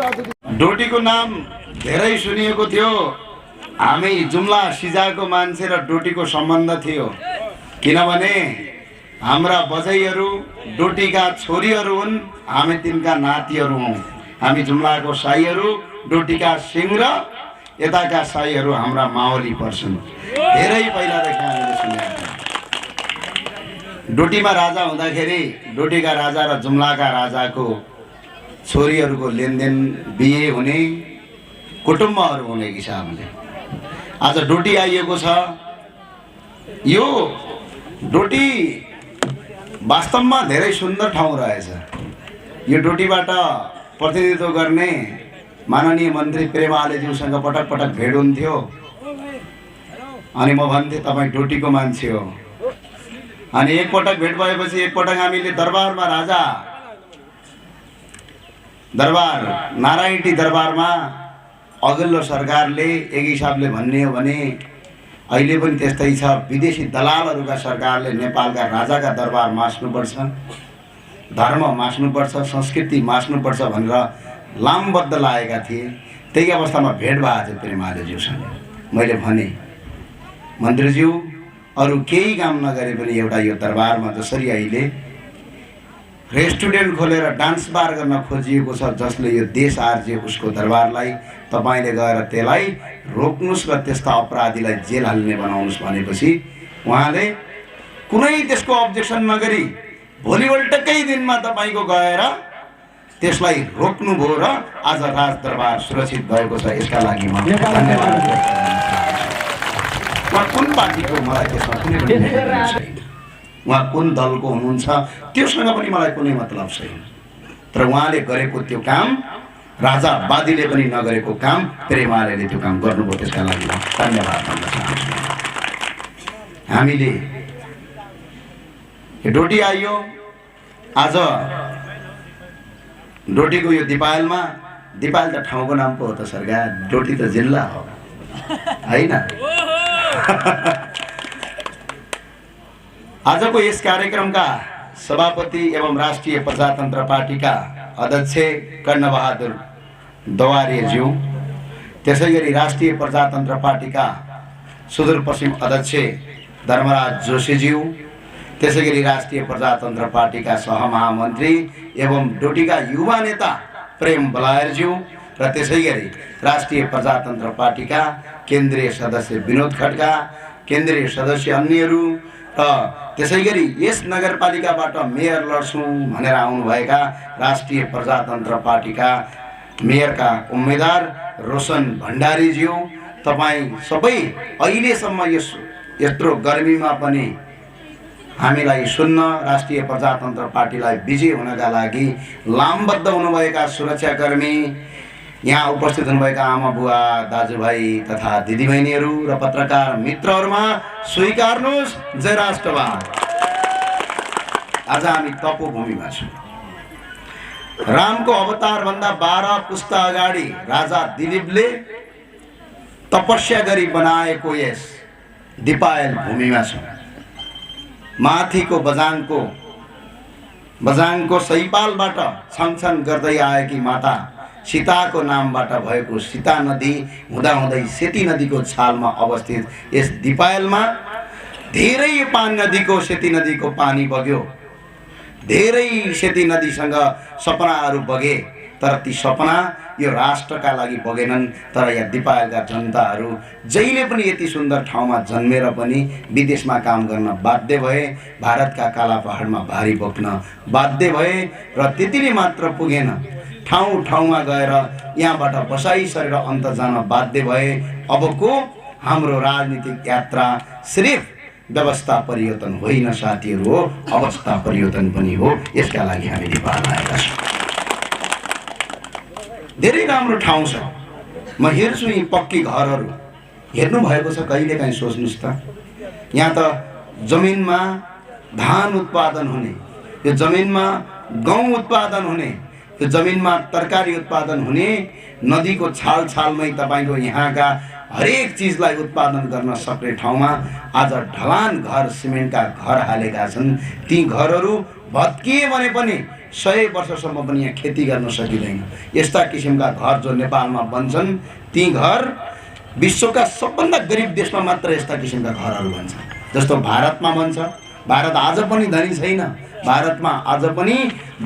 डोटीको नाम धेरै सुनिएको थियो। हामी जुम्ला सिजाको मान्छे र डोटीको सम्बन्ध थियो, किनभने हाम्रा बजैहरू डोटीका छोरीहरू हुन्, हामी तिनका नातिहरू हौँ। हामी जुम्लाको साईहरू डोटीका सिंह र यताका साईहरू हाम्रा मावली पर्छन्। धेरै पहिलादेखि हामीले सुनेका छौँ। डोटीमा राजा हुँदाखेरि डोटीका राजा र जुम्लाका राजाको छोरीहरूको लेनदेन बिहे हुने, कुटुम्बहरू हुने हिसाबले आज डोटी आइएको छ। यो डोटी वास्तवमा धेरै सुन्दर ठाउँ रहेछ। यो डोटीबाट प्रतिनिधित्व गर्ने माननीय मन्त्री प्रेमालेज्यूसँग पटक पटक भेट हुन्थ्यो। अनि म भन्थेँ तपाईँ डोटीको मान्छे हो। अनि एकपटक भेट भएपछि एकपटक हामीले दरबारमा दरबार नारायणी दरबारमा अघिल्लो सरकारले एक हिसाबले भन्ने हो भने अहिले पनि त्यस्तै छ, विदेशी दलालहरूका सरकारले नेपालका राजाका दरबार मास्नुपर्छ, धर्म मास्नुपर्छ, संस्कृति मास्नुपर्छ भनेर लामबद्ध लागेका थिए। त्यही अवस्थामा भेट भएको थियो प्रेमालेज्यूसँग। मैले भने मन्त्रीज्यू अरू केही काम नगरे पनि एउटा यो दरबारमा जसरी अहिले रेस्टुरेन्ट खोलेर डान्स बार गर्न खोजिएको छ, जसले यो देश आर्जे उसको दरबारलाई तपाईले गएर त्यसलाई रोक्नुस् र त्यस्ता अपराधीलाई जेल हाल्ने बनाउनुस् भनेपछि उहाँले कुनै त्यसको अब्जेक्सन नगरी भोलिपल्टकै दिनमा तपाईको गएर त्यसलाई रोक्नुभयो र आज राजदरबार सुरक्षित भएको छ। यसका लागि म धन्यवाद उहाँ कुन पार्टीको मलाई त्यसमा कुनै पनि उहाँ कुन दलको हुनुहुन्छ त्योसँग पनि मलाई कुनै मतलब छैन। तर उहाँले गरेको त्यो काम राजावादीले पनि नगरेको काम प्रेमाले त्यो काम गर्नुभयो। त्यसका लागि म धन्यवाद भन्न चाहन्छु। हामीले डोटी आइयो। आज डोटीको यो दिपायलमा, दिपायल त ठाउँको नाम पो हो त सरकार, डोटी त जिल्ला हो हैन। आजको यस कार्यक्रमका सभापति एवं राष्ट्रिय प्रजातन्त्र पार्टीका अध्यक्ष कर्णबहादुर दवारेज्यू, त्यसैगरी राष्ट्रिय प्रजातन्त्र पार्टीका सुदूरपश्चिम अध्यक्ष धर्मराज जोशीज्यू, त्यसैगरी राष्ट्रिय प्रजातन्त्र पार्टीका सहमहामन्त्री एवं डोटीका युवा नेता प्रेम बलायरज्यू र त्यसैगरी राष्ट्रिय प्रजातन्त्र पार्टीका केन्द्रीय सदस्य विनोद खड्का, केन्द्रीय सदस्य अन्यहरू र त्यसैगरी यस नगरपालिकाबाट मेयर लड्छौँ भनेर आउनुभएका राष्ट्रिय प्रजातन्त्र पार्टीका मेयरका उम्मेदवार रोशन भण्डारीज्यू, तपाईँ सबै अहिलेसम्म यत्रो गर्मीमा पनि हामीलाई सुन्न, राष्ट्रिय प्रजातन्त्र पार्टीलाई विजय हुनका लागि लामबद्ध हुनुभएका सुरक्षाकर्मी, यहाँ उपस्थित हुनुभएका आमा बुवा दाजुभाइ तथा दिदीबहिनीहरू र पत्रकार मित्रहरूमा स्वीकार्नुहोस् जय राष्ट्रवाद। आज हामी तपोभूमिमा छौँ। रामको अवतार भन्दा 12 पुस्ता अगाडि राजा दिलीपले तपस्या गरी बनाएको यस दिपायल भूमिमा छौँ। माथिको बजाङको सैपालबाट छङछङ गर्दै आएकी माता सीताको नामबाट भएको सीता नदी हुँदाहुँदै सेती नदीको छालमा अवस्थित यस दिपायलमा धेरै नदीको सेती नदीको पानी बग्यो। धेरै सेती नदीसँग सपनाहरू बगे, तर ती सपना यो राष्ट्रका लागि बगेनन्। तर यहाँ दिपायलका जनताहरू जहिले पनि यति सुन्दर ठाउँमा जन्मेर पनि विदेशमा काम गर्न बाध्य भए, भारतका काला पहाडमा भारी बोक्न बाध्य भए र त्यतिले मात्र पुगेन, ठाउँ ठाउँमा गएर यहाँबाट बसाइ सरेर अन्त जान बाध्य भए। अबको हाम्रो राजनीतिक यात्रा सिर्फ व्यवस्था परिवर्तन होइन साथीहरू हो, अवस्था परिवर्तन पनि हो। यसका लागि हामी नेपाल आएका छौँ। धेरै राम्रो ठाउँ छ। म हेर्छु यी पक्की घरहरू हेर्नु भएको छ, कहिलेकाहीँ सोच्नुहोस् त, यहाँ त जमिनमा धान उत्पादन हुने, यो जमिनमा गहुँ उत्पादन हुने, यो जमिनमा तरकारी उत्पादन हुने, नदीको छालछालमै तपाईको यहाँका हरेक चीजलाई उत्पादन गर्न सक्ने ठाउँमा आज ढलान घर, सिमेन्टका घर हालेका छन्। ती घरहरू भत्किए भने पनि 100 वर्षसम्म पनि यहाँ खेती गर्न सकिँदैन। यस्ता किसिमका घर जो नेपालमा बन्छन् ती घर विश्वका सबभन्दा गरिब देशमा मात्र यस्ता किसिमका घरहरू बन्छन्। जस्तो भारतमा बन्छ। भारत आज पनि धनी छैन। भारतमा आज पनि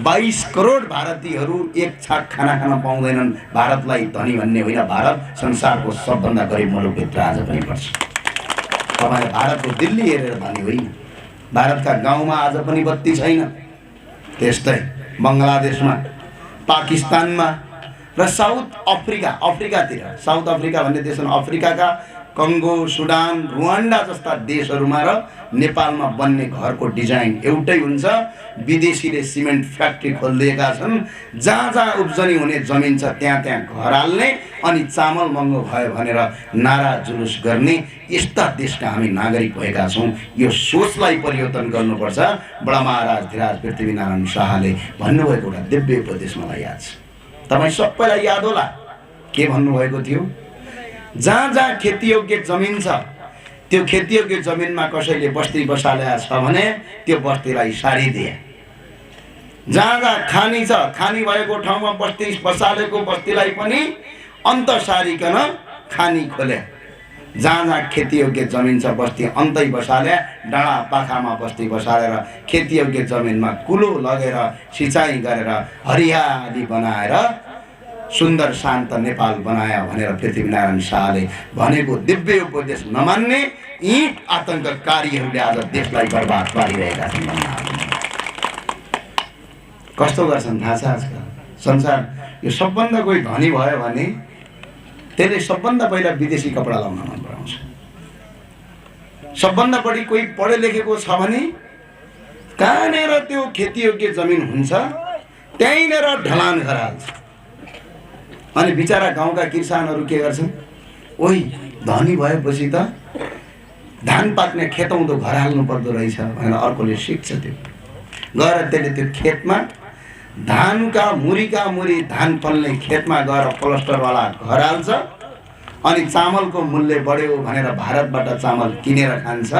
22 करोड भारतीयहरू एक छाक खाना खान पाउँदैनन्। भारतलाई धनी भन्ने होइन, भारत संसारको सबभन्दा गरिब मुलुकभित्र आज पनि पर्छ। तपाईले भारतको दिल्ली हेरेर धनी होइन। भारतका गाउँमा आज पनि बत्ती छैन। त्यस्तै बङ्गलादेशमा, पाकिस्तानमा र साउथ अफ्रिकातिर, साउथ अफ्रिका भन्ने देशमा अफ्रिकाका कङ्गो, सुडान, रुवान्डा जस्ता देशहरूमा र नेपालमा बन्ने घरको डिजाइन एउटै हुन्छ। विदेशीले सिमेन्ट फ्याक्ट्री खोलिदिएका छन्। जहाँ जहाँ उब्जनी हुने जमिन छ त्यहाँ त्यहाँ घर हाल्ने अनि चामल महँगो भयो भनेर नारा जुलुस गर्ने यस्ता देशका हामी नागरिक भएका छौँ। यो सोचलाई परिवर्तन गर्नुपर्छ। बडा महाराज धिराज पृथ्वीनारायण शाहले भन्नुभएको एउटा दिव्य उपदेश मलाई याद छ। तपाईँ सबैलाई याद होला के भन्नुभएको थियो? जहाँ जहाँ खेतीयोग्य जमिन छ त्यो खेतीयोग्य जमिनमा कसैले बस्ती बसालेको छ भने त्यो बस्तीलाई सारिदिए। जहाँ जहाँ खानी छ, खानी भएको ठाउँमा बस्ती बसालेको बस्तीलाई पनि अन्त सारिकन खानी खोले। जहाँ जहाँ खेतीयोग्य जमिन छ बस्ती अन्तै बसाले, डाँडा पाखामा बस्ती बसालेर खेतीयोग्य जमिनमा कुलो लगेर सिँचाइ गरेर हरियाली बनाएर सुन्दर शान्त नेपाल बनाया भनेर पृथ्वीनारायण शाहले भनेको दिव्य उपदेश नमान्ने यी आतंककारीहरूले आज देशलाई बर्बाद पारिरहेका छन्। कस्तो गर्छन् थाहा छ? आजकल संसार यो सबभन्दा कोही धनी भयो भने त्यसले सबभन्दा पहिला विदेशी कपडा लाउन मन पराउँछ। सबभन्दा बढी कोही पढे लेखेको छ भने कहाँनिर त्यो खेतीयोग्य जमिन हुन्छ त्यहीँनिर ढलान गराल्छ। अनि बिचारा गाउँका किसानहरू के गर्छन्? ओइ धनी भएपछि त धान पाक्ने खेतौँदो घर हाल्नु पर्दो रहेछ भनेर अर्कोले सिक्छ। त्यो गएर त्यसले त्यो खेतमा धानका मुरी धान फल्ने खेतमा गएर प्लास्टरवाला घर हाल्छ। अनि चामलको मूल्य बढ्यो भनेर भारतबाट चामल किनेर खान्छ।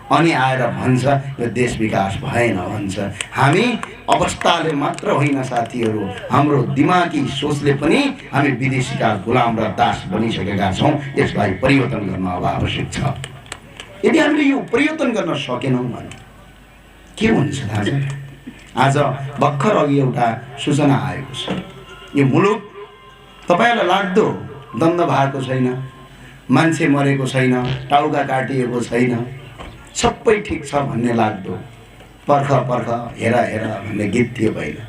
अनि आएर भन्छ यो देश विकास भएन भन्छ। हामी अवस्थाले मात्र होइन साथीहरू, हाम्रो दिमागी सोचले पनि हामी विदेशीका गुलाम र दास बनिसकेका छौँ। यसलाई परिवर्तन गर्न अब आवश्यक छ। यदि हामीले यो परिवर्तन गर्न सकेनौँ भने के हुन्छ थाहा छ? आज भर्खर अघि एउटा सूचना आएको छ। यो मुलुक तपाईँलाई लाग्दो द्वन्द्व भएको छैन, मान्छे मरेको छैन, टाउका काटिएको छैन, सबै ठिक छ भन्ने लाग्दो। पर्ख पर्ख हेर हेर भन्ने गीत थियो पहिला।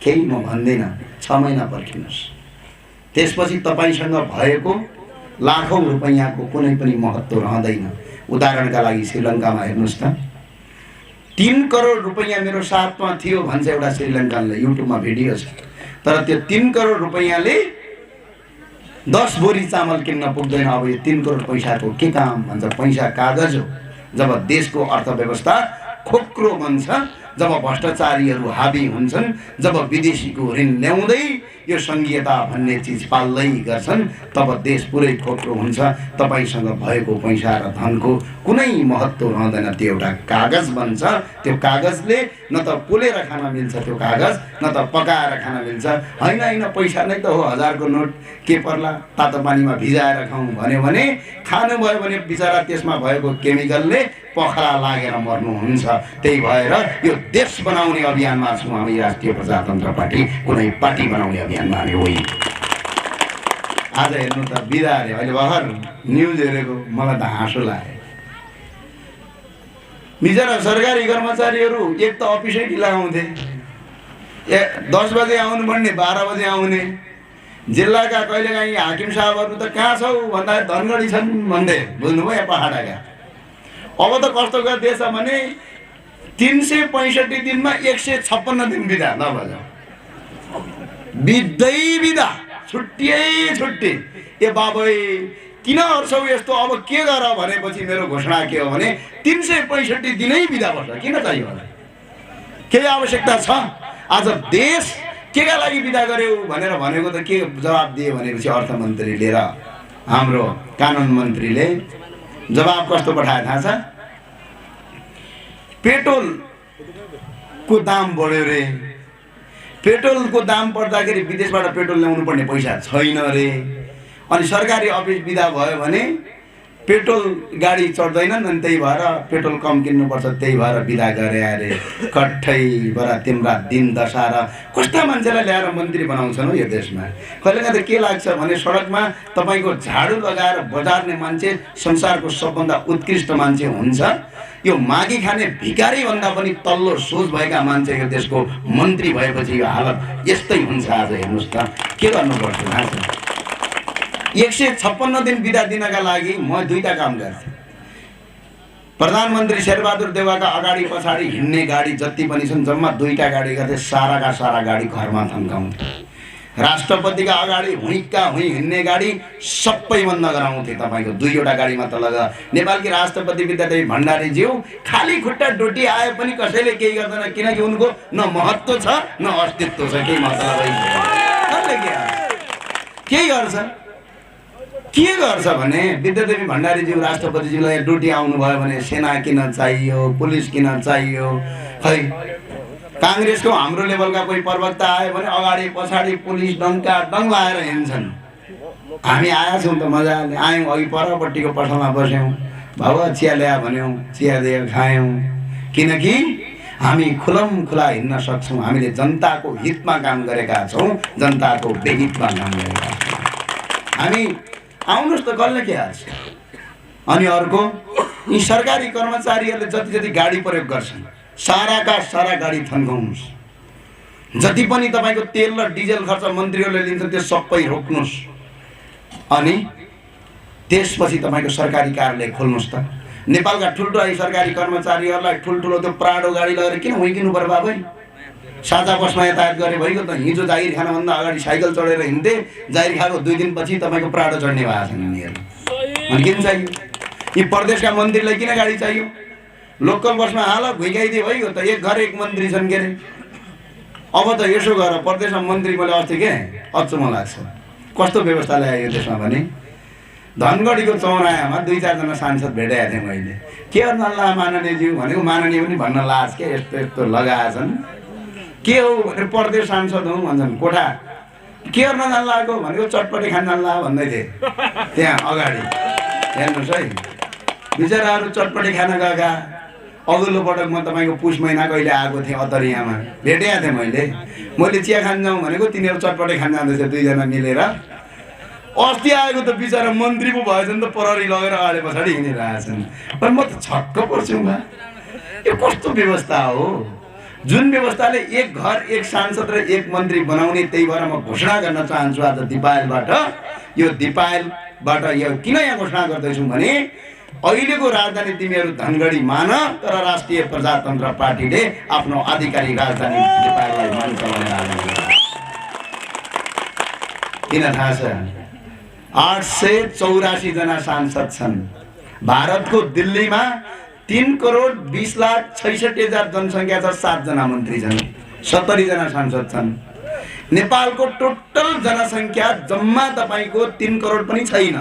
केही म भन्दिनँ, 6 महिना पर्खिनुहोस्। त्यसपछि तपाईँसँग भएको लाखौँ रुपैयाँको कुनै पनि महत्त्व रहँदैन। उदाहरणका लागि श्रीलङ्कामा हेर्नुहोस् त, 3 करोड रुपैयाँ मेरो साथमा थियो भन्छ एउटा श्रीलङ्कनले, युट्युबमा भिडियो छ। तर त्यो 3 करोड रुपैयाँले 10 बोरी चामल किन्न पुग्दैन। अब यो 3 करोड पैसाको के काम भन्छ? पैसा कागज हो। जब देशको अर्थव्यवस्था खोक्रो बन्छ, जब भ्रष्टाचारीहरू हाबी हुन्छन्, जब विदेशीको ऋण ल्याउँदै यो संघीयता भन्ने चिज पाल्दै गर्छन्, तब देश पुरै खोक्रो हुन्छ। तपाईसँग भएको पैसा र धनको कुनै महत्त्व रहँदैन। त्यो एउटा कागज बन्छ। त्यो कागजले न त पोलेर खान मिल्छ, त्यो कागज न त पकाएर खान मिल्छ। होइन पैसा नै त हो, 1000 को नोट के पर्ला, तातो पानीमा भिजाएर खाउँ भन्यो भने खानुभयो भने बिचरा त्यसमा भएको केमिकलले पखला लागेर मर्नुहुन्छ। त्यही भएर यो देश बनाउने अभियानमा छौँ हामी, राष्ट्रिय प्रजातन्त्र पार्टी। कुनै पार्टी बनाउने अभियानमा हामी होइन। आज हेर्नु त बिदा अरे, अहिले भर्खर न्युज हेरेको मलाई त हाँसो लाग्यो। बिचरा सरकारी कर्मचारीहरू एक त अफिसै ढिला आउँथे, 10 बजे आउनुपर्ने 12 बजे आउने। जिल्लाका कहिलेकाहीँ हाकिम साहबहरू त कहाँ छौ भन्दा धनगढी छन् भन्दै, बुझ्नुभयो? यहाँ पहाडका। अब त कस्तो गर्दैछ भने 365 दिनमा 156 दिन बिदा नभए बित्दै बिदा, छुट्टिए छुट्टी। ए बाबै किन हर्छौ यस्तो? अब के गर भनेपछि मेरो घोषणा के हो भने 365 दिनै बिदा बस्छ। किन चाहियो होला? केही आवश्यकता छ? आज देश केका लागि बिदा गर्यो भनेर भनेको त के जवाब दिए भनेपछि अर्थमन्त्रीले र हाम्रो कानुन मन्त्रीले जवाब कस्तो पठाए थाहा छ? पेट्रोलको दाम बढ्यो रे, पेट्रोलको दाम बढ्दाखेरि विदेशबाट पेट्रोल ल्याउनु पर्ने पैसा छैन रे। अनि सरकारी अफिस बिदा भयो भने पेट्रोल गाडी चढ्दैनन्, अनि त्यही भएर पेट्रोल कम किन्नुपर्छ, त्यही भएर बिदा गरे अरे। कठैबाट तिम्रा दिन दशा र कस्ता मान्छेलाई ल्याएर मन्त्री बनाउँछन् यो देशमा। कहिलेकाहीँ त के लाग्छ भने सडकमा तपाईँको झाडु लगाएर बजार्ने मान्छे संसारको सबभन्दा उत्कृष्ट मान्छे हुन्छ। यो मागी खाने भिखारी भन्दा पनि तल्लो सोच भएका मान्छे यो देशको मन्त्री भएपछि यो हालत यस्तै हुन्छ। आज हेर्नुहोस् त के गर्नुपर्छ थाहा छ। 156 दिन बिदा दिनका लागि म दुईटा काम गर्थेँ। प्रधानमन्त्री शेरबहादुर देउवाका अगाडि पछाडि हिँड्ने गाडी जति पनि छन् जम्मा दुईटा गाडी गर्थे, साराका सारा गाडी घरमा थन्काउँथे। राष्ट्रपतिका अगाडि हुइका हुइ हिँड्ने गाडी सबै बन्द गराउँथे। तपाईँको दुईवटा गाडीमा त लगा। नेपालकी राष्ट्रपति विद्यादेवी भण्डारीज्यू खाली खुट्टा डोटी आए पनि कसैले केही गर्दैन, किनकि उनको न महत्त्व छ न अस्तित्व छ। केही मतलब के गर्छ भने विद्यादेवी भण्डारीज्यू राष्ट्रपतिज्यूलाई ड्युटी आउनुभयो भने सेना किन चाहियो, पुलिस किन चाहियो? खै काङ्ग्रेसको हाम्रो लेभलका कोही प्रवक्ता आयो भने अगाडि पछाडि पुलिस डङ्का डङ लाएर हिँड्छन्। हामी आएका छौँ त मजाले आयौँ, अघि परपट्टिको पसलमा बस्यौँ, बाबा चिया ल्यायो भन्यौँ, चिया दियो खायौँ, किनकि हामी खुलम खुला हिँड्न सक्छौँ। हामीले जनताको हितमा काम गरेका छौँ, जनताको बेहितमा काम गरेका छौँ। हामी आउनुहोस् त कसले के हाल्छ। अनि अर्को यी सरकारी कर्मचारीहरूले जति जति गाडी प्रयोग गर्छन् साराका सारा गाडी थन्काउनुहोस्। जति पनि तपाईँको तेल र डिजल खर्च मन्त्रीहरूले लिन्छन् त्यो सबै रोक्नुहोस्। अनि त्यसपछि तपाईँको सरकारी कार्यालय खोल्नुहोस् त। नेपालका ठुल्ठुला सरकारी कर्मचारीहरूलाई ठुल्ठुलो त्यो प्राडो गाडी लगेर किन हुइकिनु पर्यो बाबै? साझा बसमा यातायात गरे भइगयो त। हिजो जागिर खानभन्दा अगाडि साइकल चढेर हिँड्थे, जागिर खाएको 2 दिनपछि तपाईँको प्राडो चढ्ने भएको छैन यिनीहरू। अनि किन चाहियो? यी प्रदेशका मन्त्रीलाई किन गाडी चाहियो? लोकल बसमा हाल भुइँकाइदिए भइगयो त। एक घर एक मन्त्री छन् के अरे। अब त यसो गर, प्रदेशमा मन्त्री मैले अस्ति के अचम्म लाग्छ कस्तो व्यवस्था ल्यायो यो देशमा भने। धनगढीको चौरायामा 2-4 जना सांसद भेटाएको थिएँ मैले। के गर्न ला माननीयज्यू भनेको, माननीय पनि भन्न लाज के यस्तो यस्तो लगाएछन्। के हो भने प्रदेश सांसद हुँ भन्छन्। कोठा के गर्न जान लागेको भनेको चटपटी खान जान ला भन्दै थिएँ त्यहाँ अगाडि। हेर्नुहोस् है, बिचराहरू चटपटी खान गएका। अघिल्लो पटक म तपाईँको पुष महिना कहिले आएको थिएँ अतरियामा, भेटेको थिएँ मैले चिया खान जाउँ भनेको तिनीहरू चटपटी खान जाँदैछ 2 जना मिलेर। अस्ति आएको त बिचरा मन्त्री पो भएछन् त, प्रहरी लगेर अगाडि पछाडि हिँडिरहेछन्। पर म त छक्क पर्छु बा, यो कस्तो व्यवस्था हो? जुन व्यवस्थाले एक घर एक सांसद र एक मन्त्री बनाउने, त्यही भएर म घोषणा गर्न चाहन्छु आज दिपायलबाट। यो दिपायलबाट यो किन यहाँ घोषणा गर्दैछु भने अहिलेको राजधानी तिमीहरू धनगढी मान, तर राष्ट्रिय प्रजातन्त्र पार्टीले आफ्नो आधिकारिक राजधानी दिपायललाई मान्छ भनेर। किन थाहा छ? 884 जना सांसद छन्। भारतको दिल्लीमा 3,20,66,000 जनसङ्ख्या छ, 7 जना मन्त्री छन्, 70 जना सांसद छन्। नेपालको टोटल जनसङ्ख्या जम्मा तपाईँको 3 करोड पनि छैन।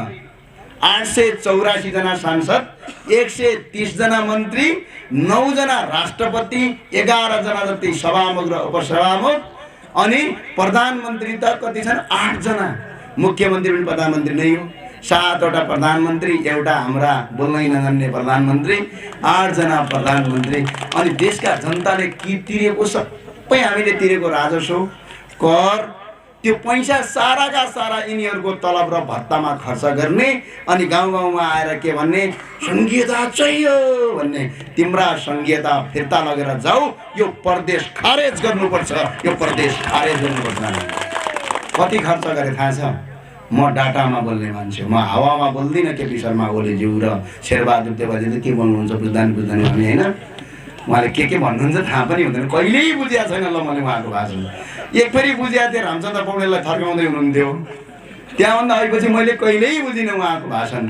884 जना सांसद, 130 जना मन्त्री, 9 जना राष्ट्रपति, 11 जना जति सभामुख र उपसभामुख, अनि प्रधानमन्त्री त कति छन्? 8 जना। मुख्यमन्त्री पनि प्रधानमन्त्री नै हो। 7वटा प्रधानमन्त्री, एउटा हाम्रा बोल्नै नजान्ने प्रधानमन्त्री, 8 जना प्रधानमन्त्री। अनि देशका जनताले के तिरेको सबै हामीले तिरेको राजस्व कर, त्यो पैसा साराका सारा यिनीहरूको तलब र भत्तामा खर्च गर्ने। अनि गाउँ गाउँमा आएर के भन्ने? संघीयता चाहियो भन्ने। तिम्रा संघीयता फिर्ता लगेर जाऊ, यो प्रदेश खारेज गर्नुपर्छ, यो प्रदेश खारेज गर्नुपर्छ। कति खर्च गरे थाहा छ? म डाटामा बोल्ने मान्छे, म हावामा बोल्दिनँ। केपी शर्मा ओलीज्यू र शेरबहादुर देउवाज्यूले के बोल्नुहुन्छ बुझ्दैन भने होइन, उहाँले के भन्नुहुन्छ थाहा पनि हुँदैन, कहिल्यै बुझिएको छैन। ल मैले उहाँको भाषण एक फेरि बुझिएको थिएँ, रामचन्द्र पौडेललाई थर्काउँदै हुनुहुन्थ्यो। त्यहाँभन्दा अहिलेपछि मैले कहिल्यै बुझिनँ उहाँको भाषण।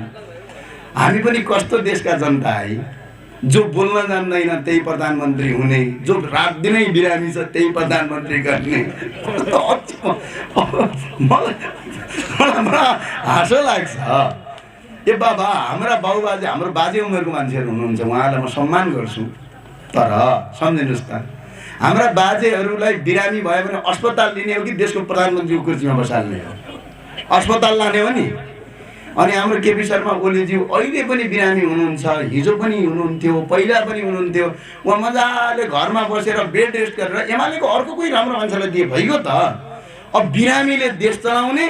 हामी पनि कस्तो देशका जनता है, जो बोल्न जान्दैन त्यही प्रधानमन्त्री हुने, जो रात दिनै बिरामी छ त्यही प्रधानमन्त्री गर्ने। मलाई हाँसो लाग्छ। ए बाबा, हाम्रा बाबुबाजे, हाम्रो बाजे उमेरको मान्छेहरू हुनुहुन्छ, उहाँहरूलाई म सम्मान गर्छु, तर सम्झिनुहोस् त हाम्रा बाजेहरूलाई बिरामी भयो भने अस्पताल लिने हो कि देशको प्रधानमन्त्रीको कुर्सीमा बसाल्ने हो? अस्पताल लाने हो नि। अनि हाम्रो केपी शर्मा ओलीज्यू अहिले पनि बिरामी हुनुहुन्छ, हिजो पनि हुनुहुन्थ्यो, पहिला पनि हुनुहुन्थ्यो। उहाँ मजाले घरमा बसेर बेड रेस्ट गरेर एमालेको अर्को कोही राम्रो मान्छेलाई दिए भइगयो त। अब बिरामीले देश चलाउने,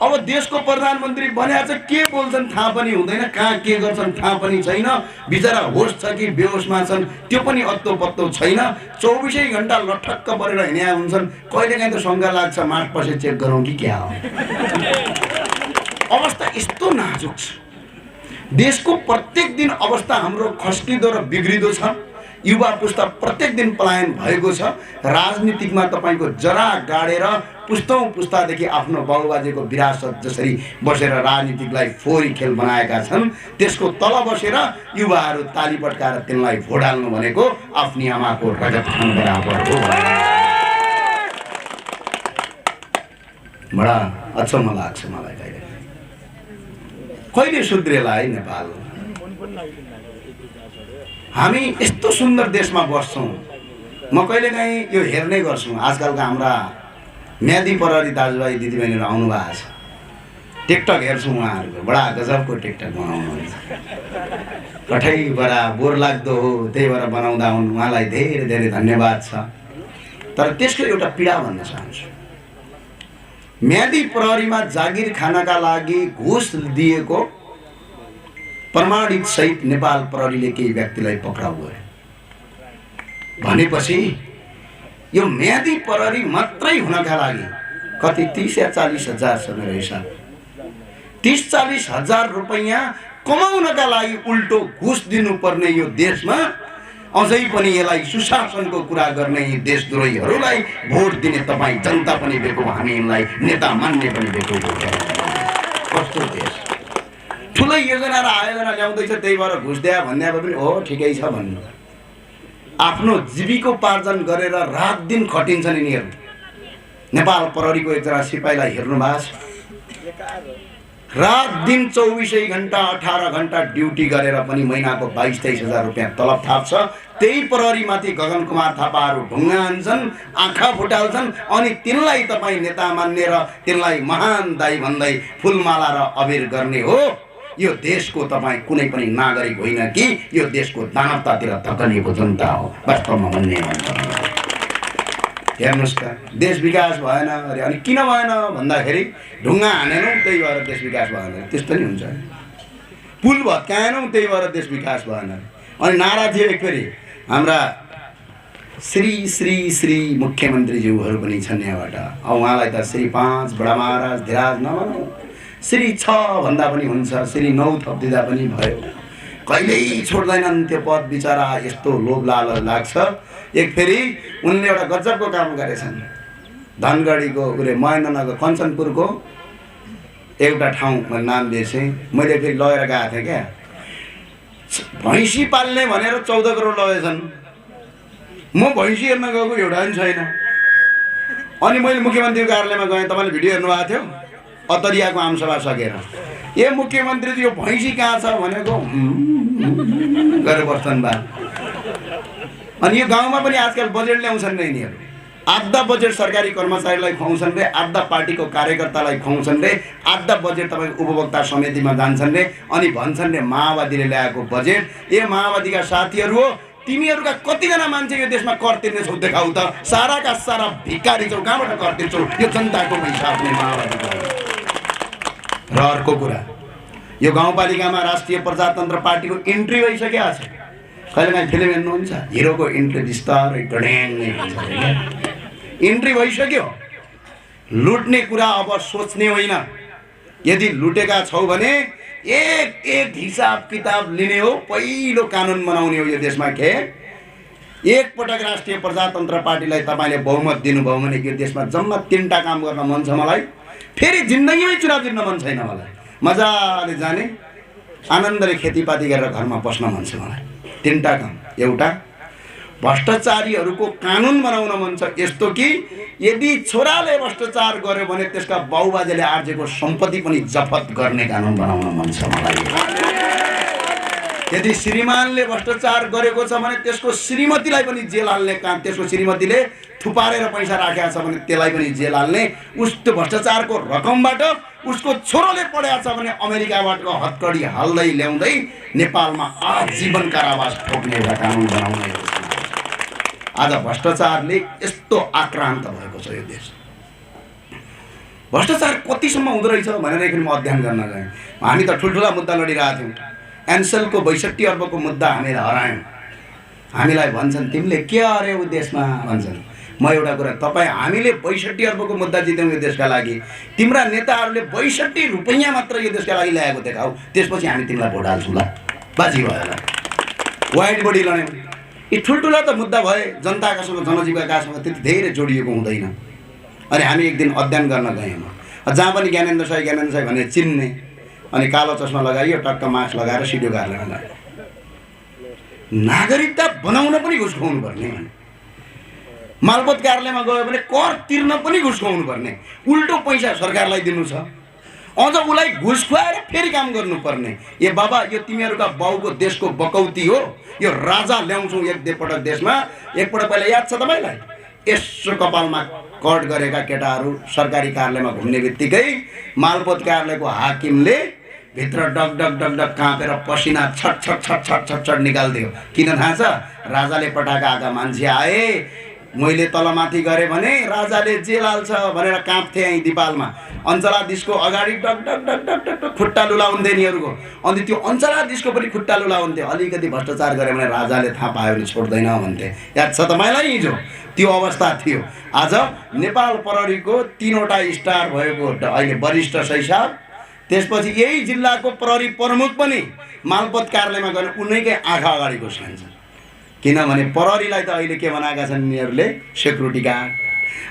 अब देशको प्रधानमन्त्री बनेर चाहिँ के बोल्छन् थाहा पनि हुँदैन, कहाँ के गर्छन् थाहा पनि छैन। बिचरा होस छ कि बेहोसमा छन् त्यो पनि अत्तो पत्तो छैन। 24 घण्टा लठक्क परेर हिँड्या हुन्छन्। कहिलेकाहीँ त शङ्का लाग्छ माट पछि चेक गरौँ कि क्या हो। अवस्था यस्तो नाजुक छ। देशको प्रत्येक दिन अवस्था हाम्रो खस्किँदो र बिग्रिँदो छ। युवा पुस्ता प्रत्येक दिन पलायन भएको छ। राजनीतिकमा तपाईँको जरा गाडेर पुस्तौँ पुस्तादेखि आफ्नो बाबुबाजेको विरासत जसरी बसेर राजनीतिकलाई फोहोरी खेल बनाएका छन्, त्यसको तल बसेर युवाहरू ताली पड्काएर तिनलाई भोट हाल्नु भनेको आफ्नी आमाको रगत खानु बराबर हो। बडा अचम्म लाग्छ मलाई। कहिले सुध्रेला है नेपाल? हामी यस्तो सुन्दर देशमा बस्छौँ। म कहिलेकाहीँ यो हेर्ने गर्छु, आजकलका हाम्रा म्यादी प्रहरी दाजुभाइ दिदीबहिनीहरू आउनु भएको छ। टिकटक हेर्छु उहाँहरूको, बडा गजबको टिकटक बनाउनुहुन्छ। कठै बडा बोर लाग्दो हो, त्यही भएर बनाउँदा हुन्। उहाँलाई धेरै धेरै धन्यवाद छ। तर त्यसको एउटा पीडा भन्न चाहन्छु। म्यादी प्रहरीमा जागिर खानका लागि घुस दिएको प्रमाणित सहित नेपाल प्रहरीले केही व्यक्तिलाई पक्राउ गर्यो भनेपछि यो म्यादी प्रहरी मात्रै हुनका लागि कति 30 या 40 हजार छ मेरो हिसाब। 30-40 हजार रुपैयाँ कमाउनका लागि उल्टो घुस दिनुपर्ने यो देशमा अझै पनि यसलाई सुशासनको कुरा गर्ने यी देशद्रोहीहरूलाई भोट दिने तपाईँ जनता पनि बेको, हामी यिनलाई नेता मान्ने पनि बेको। कस्तो देश! ठुलै योजना र आयोजना ल्याउँदैछ, त्यही भएर घुस दिया भन्दा पनि हो ठिकै छ भन्नु। आफ्नो जीविकोपार्जन गरेर रात दिन खटिन्छन् यिनीहरू। नेपाल प्रहरीको एकजना सिपाहीलाई हेर्नु भएको छ, रात दिन 24 घण्टा 18 घण्टा ड्युटी गरेर पनि महिनाको 22-23 हजार रुपियाँ तलब थाप्छ। त्यही प्रहरीमाथि गगन कुमार थापाहरू ढुङ्गा हान्छन्, आँखा फुटाल्छन्, अनि तिनलाई तपाईँ नेता मान्ने र तिनलाई महान दाई भन्दै फुलमाला र अबिर गर्ने हो। यो देशको तपाईँ कुनै पनि नागरिक होइन कि यो देशको दानवतातिर धकलिएको जनता हो वास्तवमा भन्ने। हेर्नुहोस् त, देश विकास भएन अरे। अनि किन भएन भन्दाखेरि ढुङ्गा हानेनौँ त्यही भएर देश विकास भएन, त्यस्तो नि हुन्छ। पुल भत्काएनौँ त्यही भएर देश विकास भएन। अनि नारा थियो एक फेरि हाम्रा श्री श्री श्री मुख्यमन्त्रीज्यूहरू पनि छन् यहाँबाट। अब उहाँलाई त श्री 5 बडा महाराज धिराज नभनौँ, श्री 6 भन्दा पनि हुन्छ, श्री 9 थपिदिँदा पनि भयो। कहिल्यै छोड्दैनन् त्यो पद, बिचरा यस्तो लोभ लालच लाग्छ। एक फेरि उनले एउटा गजबको काम गरेछन्। धनगढीको उले महेन्द्रनगर कञ्चनपुरको एउटा ठाउँ मैले नाम बिर्सेँ, मैले फेरि लगेर गएको थिएँ क्या। भैँसी पाल्ने भनेर 14 करोड लगेछन्। म भैँसी हेर्न गएको एउटा पनि छैन। अनि मैले मुख्यमन्त्रीको कार्यालयमा गएँ, तपाईँले भिडियो हेर्नुभएको थियो, अतरियाको आमसभा सकेर। ए मुख्यमन्त्री यो भैँसी कहाँ छ भनेको गरेर बस्छन् बा। अनि यो गाउँमा पनि आजकल बजेट ल्याउँछन् रे यिनीहरू। आधा बजेट सरकारी कर्मचारीलाई खुवाउँछन् रे, आधा पार्टीको कार्यकर्तालाई खुवाउँछन् रे, आधा बजेट तपाईँ उपभोक्ता समितिमा जान्छन् रे। अनि भन्छन् रे माओवादीले ल्याएको बजेट। ए माओवादीका साथीहरू हो, तिमीहरूका कतिजना मान्छे यो देशमा कर तिर्ने छौ देखाऊ त। साराका सारा भिकारी छौ, कहाँबाट कर तिर्छौ? यो जनताको हिसाबले माओवादीको। र अर्को कुरा, यो गाउँपालिकामा राष्ट्रिय प्रजातन्त्र पार्टीको इन्ट्री भइसकेको छ। कहिलेकाहीँ फिल्म हेर्नुहुन्छ, हिरोको इन्ट्री बिस्तारै गड्याङ्गै हुन्छ, इन्ट्री भइसक्यो। लुट्ने कुरा अब सोच्ने होइन। यदि लुटेका छौ भने एक हिसाब किताब लिने हो, पहिलो कानुन बनाउने हो यो देशमा। के एक पटक राष्ट्रिय प्रजातन्त्र पार्टीलाई तपाईँले बहुमत दिनुभयो भने यो देशमा जम्मा 3टा काम गर्न मन छ मलाई। फेरि जिन्दगीमै चुनाव जित्न मन छैन मलाई। मजाले जाने, आनन्दले खेतीपाती गरेर घरमा बस्न मन छ मलाई। 3टा काम। एउटा, भ्रष्टाचारीहरूको कानुन बनाउन मन छ, यस्तो कि यदि छोराले भ्रष्टाचार गर्यो भने त्यसका बाउबाजेले आर्जेको सम्पत्ति पनि जफत गर्ने कानुन बनाउन मन छ मलाई। यदि श्रीमानले भ्रष्टाचार गरेको छ भने त्यसको श्रीमतीलाई पनि जेल हाल्ने काम, त्यसको श्रीमतीले थुपारेर पैसा राखेको छ भने त्यसलाई पनि जेल हाल्ने, उस त्यो भ्रष्टाचारको रकमबाट उसको छोरोले पढाएको छ भने अमेरिकाबाट हतकडी हाल्दै ल्याउँदै नेपालमा आजीवन कारावास ठोक्ने एउटा कानुन बनाउने। आज भ्रष्टाचारले यस्तो आक्रान्त भएको छ यो देश। भ्रष्टाचार कतिसम्म हुँदो रहेछ भनेर एकदिन म अध्ययन गर्न गएँ। हामी त ठुल्ठुला मुद्दा लडिरहेका थियौँ। एनसेलको 62 अर्बको मुद्दा हामीले हरायौँ। हामीलाई भन्छन् तिमीले के हर्यौ देशमा भन्छन्। म एउटा कुरा, तपाईँ हामीले 62 अर्बको मुद्दा जित्यौँ यो देशका लागि, तिम्रा नेताहरूले 62 रुपैयाँ मात्र यो देशका लागि ल्याएको देखाऊ, त्यसपछि हामी तिमीलाई भोट हाल्छौँ ल, बाजी भयो ल। वाइड बडी लड्यौँ। यी ठुल्ठुला त मुद्दा भए, जनताकासँग जनजीविकासँग त्यति धेरै जोडिएको हुँदैन। अनि हामी एक दिन अध्ययन गर्न गयौँ। जहाँ पनि ज्ञानेन्द्र साई भनेर चिन्ने, अनि कालो चस्मा लगाइयो, टक्क मास्क लगाएर सिडिओ कार्यालयमा लाग्यो। नागरिकता बनाउन पनि घुस खुवाउनु पर्ने, मालपोत कार्यालयमा गयो भने कर तिर्न पनि घुस खुवाउनु पर्ने, उल्टो पैसा सरकारलाई दिनु छ, अझ उसलाई घुस खुवाएर फेरि काम गर्नुपर्ने। ए बाबा, यो तिमीहरूका बाउको देशको बकौती हो। यो राजा ल्याउँछौँ एक दुईपटक देशमा। एकपल्ट पहिला याद छ तपाईँलाई, यसो कपालमा कट गरेका केटाहरू सरकारी कार्यालयमा घुम्ने बित्तिकै मालपोत कार्यालयको हाकिमले भित्र डग डग डग डग काँपेर पसिना छट छट छट छट छट छट निकाल्थ्यो। किन थाहा छ? राजाले पटाएका आएका मान्छे आए, मैले तलमाथि गरेँ भने राजाले जेल हाल्छ भनेर काँप्थे यहीँ दिपालमा। अञ्चलाधीशको अगाडि डग डग डग डग डग डग खुट्टा लुलाउँथे यिनीहरूको। अनि त्यो अञ्चलाधीशको पनि खुट्टा लुलाउँथे। अलिकति भ्रष्टाचार गऱ्यो भने राजाले थाहा पायो भने छोड्दैन भन्थे। याद छ तपाईँलाई? हिजो त्यो अवस्था थियो। आज नेपाल प्रहरीको 3वटा स्टार भएको अहिले वरिष्ठ सही साहब, त्यसपछि यही जिल्लाको प्रहरी प्रमुख पनि मालपोत कार्यालयमा गएर उनैकै आँखा अगाडि घुस्किन्छ। किनभने प्रहरीलाई त अहिले के बनाएका छन् यिनीहरूले? Security guard.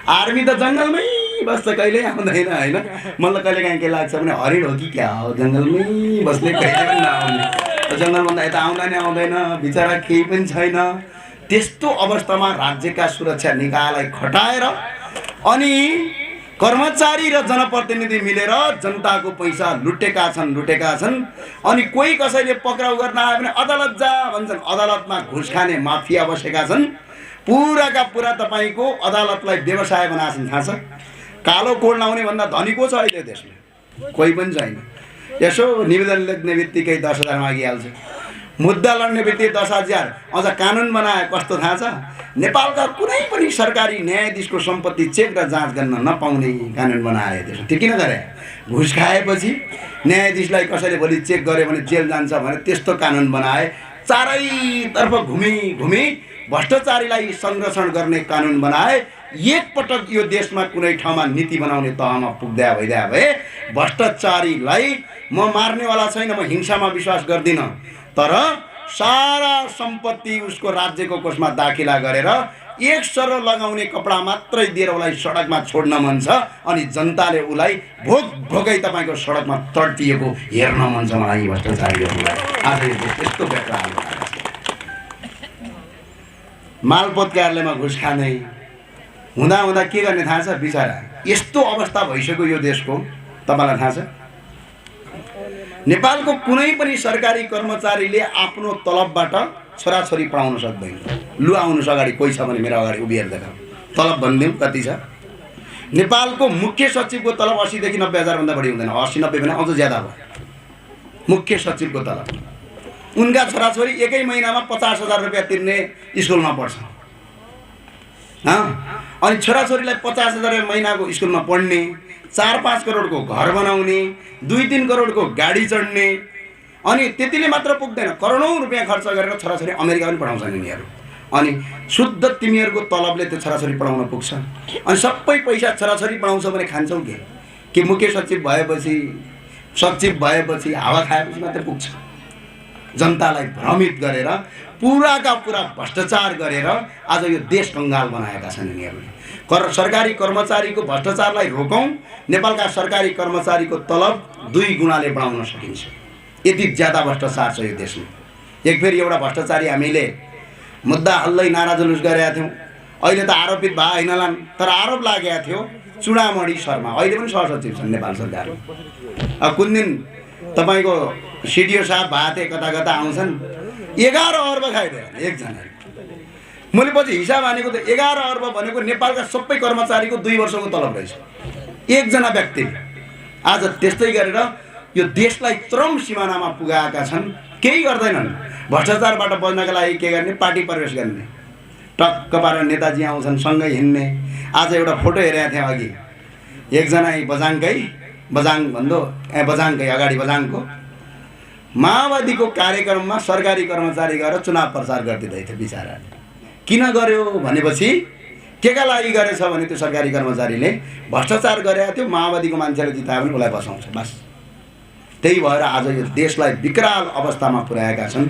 आर्मी त जङ्गलमै बस्छ, कहिले आउँदैन होइन। मलाई कहिले काहीँ के लाग्छ भने हरिण हो कि क्या हो, जङ्गलमै बस्ने, कहिले पनि नआउने। जङ्गलभन्दा यता आउँदा नि आउँदैन, बिचरा केही पनि छैन। त्यस्तो अवस्थामा राज्यका सुरक्षा निकायलाई खटाएर अनि कर्मचारी र जनप्रतिनिधि मिलेर जनताको पैसा लुटेका छन्। अनि कोही कसैले पक्राउ गर्न आयो भने अदालत जा भन्छन्। अदालतमा घुस खाने माफिया बसेका छन्। पुराका पुरा तपाईँको अदालतलाई व्यवसाय बनाएछन्। थाहा छ? कालो कोड लाउने भन्दा धनी को छ अहिले देशमा? कोही पनि छैन। यसो निवेदन लेख्ने बित्तिकै 10,000 मागिहाल्छ, मुद्दा लड्ने बित्तिकै 10,000। अझ कानुन बनाए कस्तो थाहा छ? नेपालका कुनै पनि सरकारी न्यायाधीशको सम्पत्ति चेक र जाँच गर्न नपाउने कानुन बनाए त्यसो। त्यो किन गरे? घुस खाएपछि न्यायाधीशलाई कसैले भोलि चेक गर्यो भने जेल जान्छ भने त्यस्तो कानुन बनाए। चारैतर्फ घुमी भ्रष्टाचारीलाई संरक्षण गर्ने कानुन बनाए। एकपटक यो देशमा कुनै ठाउँमा नीति बनाउने तहमा पुग्दा भइदिया भए भ्रष्टाचारीलाई म मार्नेवाला छैन, म हिंसामा विश्वास गर्दिनँ, तर सारा सम्पत्ति उसको राज्यको कोषमा दाखिला गरेर 1 सरो लगाउने कपडा मात्रै दिएर उसलाई सडकमा छोड्न मन छ। अनि जनताले उसलाई भोकै तपाईँको सडकमा तड्पिएको हेर्न मन छ मलाई यी भ्रष्टाचारीहरूलाई। आज यो देश त्यस्तो बेकार मालपोत कार्यालयमा घुस खाने हुँदा के गर्ने थाहा छ? बिचरा यस्तो अवस्था भइसक्यो यो देशको। तपाईँलाई थाहा छ? नेपालको कुनै पनि सरकारी कर्मचारीले आफ्नो तलबबाट छोराछोरी पढाउन सक्दैन। लु आउनुहोस् अगाडि, कोही छ भने मेरो अगाडि उभिएर देखाऊ, तलब भनिदिउँ कति छ। नेपालको मुख्य सचिवको तलब 80 देखि 90,000 भन्दा बढी हुँदैन। 80-90 भने अझ ज्यादा भयो मुख्य सचिवको तलब। उनका छोराछोरी एकै महिनामा 50,000 रुपियाँ तिर्ने स्कुलमा पढ्छ। अनि छोराछोरीलाई 50,000 महिनाको स्कुलमा पढ्ने, 4-5 करोडको घर बनाउने, 2-3 करोडको गाडी चढ्ने। अनि त्यतिले मात्र पुग्दैन, करोडौँ रुपियाँ खर्च गरेर छोराछोरी अमेरिका पनि पढाउँछन् यिनीहरू। अनि शुद्ध तिमीहरूको तलबले त्यो छोराछोरी पढाउन पुग्छ? अनि सबै पैसा छोराछोरी पढाउँछ भने खान्छौ के मुख्य सचिव भएपछि हावा खाएपछि मात्रै पुग्छ? जनतालाई भ्रमित गरेर पुराका पुरा भ्रष्टाचार गरेर आज यो देश कंगाल बनाएका छन् यिनीहरूले। सरकारी कर्मचारीको भ्रष्टाचारलाई रोकौँ। नेपालका सरकारी कर्मचारीको तलब 2 गुणाले बढाउन सकिन्छ। यति ज्यादा भ्रष्टाचार छ यो देशमा। एक फेरि एउटा भ्रष्टाचारी हामीले मुद्दा हल्लै नारा जुलुस गरेका थियौँ। अहिले त आरोपित भए हैनलान्, तर आरोप लागेको थियो चुडामणी शर्मा। अहिले पनि सहसचिव छन् नेपाल सरकारमा। अब कुन दिन तपाईँको सिडिओ साहब भाते कता कता आउँछन् 11 अर्ब खाइदियो एकजना। मैले पछि हिसाब हानेको त 11 अर्ब भनेको नेपालका सबै कर्मचारीको 2 वर्षको तलब रहेछ एकजना व्यक्ति। आज त्यस्तै गरेर यो देशलाई चरम सिमानामा पुगाएका छन्। केही गर्दैनन्। भ्रष्टाचारबाट बच्नका लागि के गर्ने? पार्टी प्रवेश गर्ने। टक्क पारेर नेताजी आउँछन् सँगै हिँड्ने। आज एउटा फोटो हेरेको थिएँ अघि, एकजना बझाङकै अगाडि बझाङको माओवादीको कार्यक्रममा सरकारी कर्मचारी गएर चुनाव प्रचार गरिदिँदै थियो बिचरा। किन गर्यो भनेपछि केका लागि गरेछ भने त्यो सरकारी कर्मचारीले भ्रष्टाचार गरेको थियो, माओवादीको मान्छेले जितायो भने उसलाई बसाउँछ बस। त्यही भएर आज यो देशलाई विकराल अवस्थामा पुर्याएका छन्।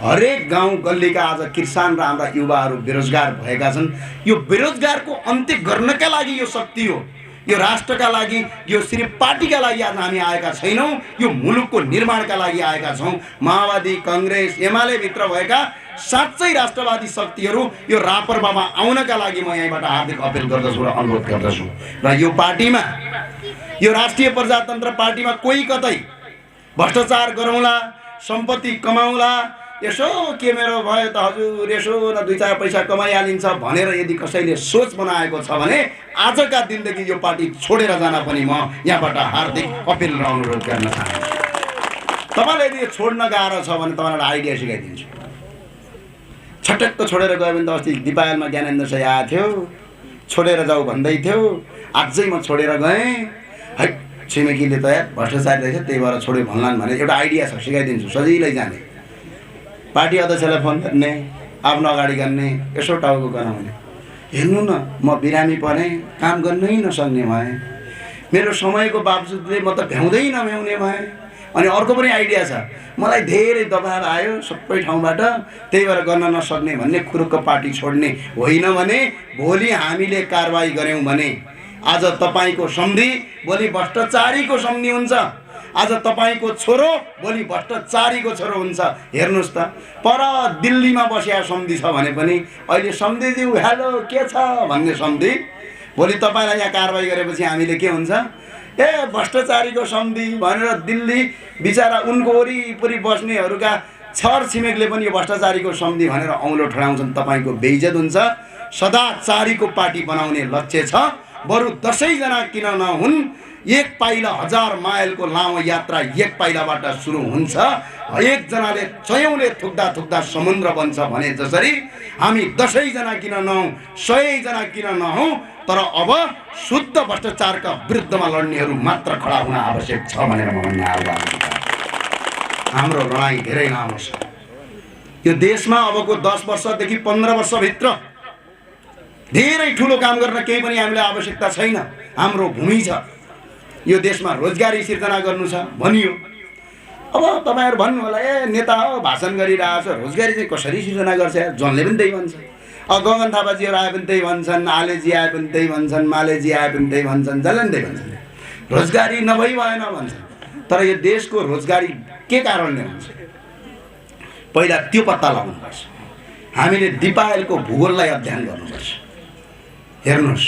हरेक गाउँ गल्लीका आज किसान र हाम्रा युवाहरू बेरोजगार भएका छन्। यो बेरोजगारको अन्त्य गर्नका लागि यो शक्ति हो, यो राष्ट्रका लागि, यो सिर्फ पार्टीका लागि आज हामी आएका छैनौँ, यो मुलुकको निर्माणका लागि आएका छौँ। माओवादी, कांग्रेस, एमाले भित्र भएका साँच्चै राष्ट्रवादी शक्तिहरू यो रापरबामा आउनका लागि म यहीँबाट हार्दिक अपील गर्दछु र अनुरोध गर्दछु। र यो पार्टीमा, यो राष्ट्रिय प्रजातन्त्र पार्टीमा कोही कतै भ्रष्टाचार गरौँला, सम्पत्ति कमाउला, यसो के मेरो भयो त हजुर यसो न 2-4 पैसा कमाइहालिन्छ भनेर यदि कसैले सोच बनाएको छ भने आजका दिनदेखि यो पार्टी छोडेर जान पनि म यहाँबाट हार्दिक अपील र अनुरोध गर्न चाहन्छु। तपाईँलाई यदि छोड्न गाह्रो छ भने तपाईँलाई आइडिया सिकाइदिन्छु। छटक्क छोडेर गयो भने त अस्ति दिपायलमा ज्ञानेन्द्र साई आएको थियो, छोडेर जाऊ भन्दै थियो, अझै म छोडेर गएँ, है छिमेकीले त यार भ्रष्टाचारी रहेछ त्यही भएर छोड्यो भन्लान् भने एउटा आइडिया छ, सिकाइदिन्छु। सजिलै जाने, पार्टी अध्यक्षलाई फोन गर्ने, आफ्नो अगाडि गर्ने, यसो टाउको गराउने, हेर्नु न म बिरामी परेँ, काम गर्नै नसक्ने भएँ, मेरो समयको बावजुदले म त भ्याउँदै नभ्याउने भएँ। अनि अर्को पनि आइडिया छ, मलाई धेरै दबाब आयो सबै ठाउँबाट, त्यही भएर गर्न नसक्ने भन्ने खुरुक्क पार्टी छोड्ने होइन भने भोलि हामीले कारबाही गऱ्यौँ भने आज तपाईँको सम्धि भोलि भ्रष्टाचारीको सम्धि हुन्छ। आज तपाईँको छोरो भोलि भ्रष्टाचारीको छोरो हुन्छ। हेर्नुहोस् त, पर दिल्लीमा बसेको सम्धि छ भने पनि अहिले सम्धिज्यू हेलो के छ भन्ने सम्धि, भोलि तपाईँलाई यहाँ कारबाही गरेपछि हामीले के हुन्छ? ए भ्रष्टाचारीको सम्धि भनेर दिल्ली बिचरा उनको वरिपरि बस्नेहरूका छर छिमेकले पनि यो भ्रष्टाचारीको सम्धि भनेर औँलो ठडाउँछन्। तपाईँको बेइज्जत हुन्छ। सदाचारीको पार्टी बनाउने लक्ष्य छ। बरु 10 जना किन नहुन्, 1 पाइला 1000 माइलको लामो यात्रा 1 पाइलाबाट सुरु हुन्छ। 1 जनाले 100औँले थुक्दा थुक्दा समुद्र बन्छ भने जसरी हामी 10 जना किन नहौँ, 100 जना किन नहौँ, तर अब शुद्ध भ्रष्टाचारका विरुद्धमा लड्नेहरू मात्र खडा हुन आवश्यक छ भनेर म भन्न आह्वान गर्छु। हाम्रो लडाइँ धेरै लामो छ। यो देशमा अबको 10 वर्षदेखि 15 वर्षभित्र धेरै ठुलो काम गर्न केही पनि हामीलाई आवश्यकता छैन। हाम्रो भूमि छ, यो देशमा रोजगारी सिर्जना गर्नु छ भनियो। अब तपाईँहरू भन्नु होला ए नेता हो भाषण गरिरहेछ, रोजगारी चाहिँ कसरी सिर्जना गर्छ? जनले पनि त्यही भन्छ। गगन थापाजीहरू आए पनि त्यही भन्छन्, आलेजी आए पनि त्यही भन्छन्, मालेजी आए पनि त्यही भन्छन्, जसले पनि त्यही भन्छन्। रोजगारी नभई भएन भन्छन्। तर यो देशको रोजगारी के कारणले हुन्छ पहिला त्यो पत्ता लगाउनुपर्छ। हामीले दिपायलको भूगोललाई अध्ययन गर्नुपर्छ। हेर्नुहोस्,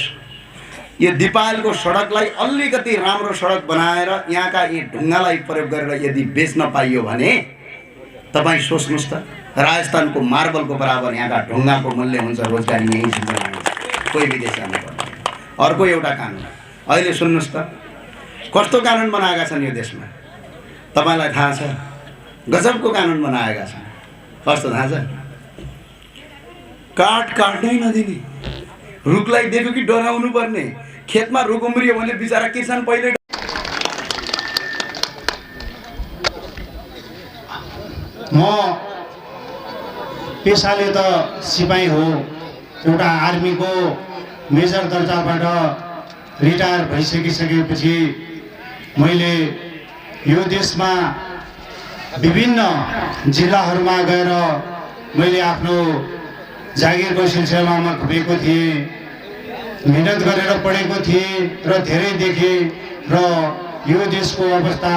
यो दिपायलको सडकलाई अलिकति राम्रो सडक बनाएर यहाँका यी ढुङ्गालाई प्रयोग गरेर यदि बेच्न पाइयो भने तपाईँ सोच्नुहोस् त, राजस्थानको मार्बलको बराबर यहाँका ढुङ्गाको मूल्य हुन्छ। रोजगारी यहीँ सिर्जना हुन्छ, कोही विदेश जानु पर्दैन। अर्को एउटा कानुन अहिले सुन्नुहोस् त, कस्तो कानुन बनाएका छन् यो देशमा तपाईँलाई थाहा छ? गजबको कानुन बनाएका छन्। कस्तो थाहा छ? काठ काट्नै नदिने, रुखलाई देख्यो कि डराउनु पर्ने। खेतमा रुख उम्रियो भने बिचरा किसान पहिले म पेसाले त सिपाही हो, एउटा आर्मीको मेजर दर्जाबाट रिटायर भइसकिसकेपछि मैले यो देशमा विभिन्न जिल्लाहरूमा गएर मैले आफ्नो जागिरको सिलसिलामा घुमेको थिएँ, मेहनत गरेर पढेको थिएँ र धेरै देखेँ। र यो देशको अवस्था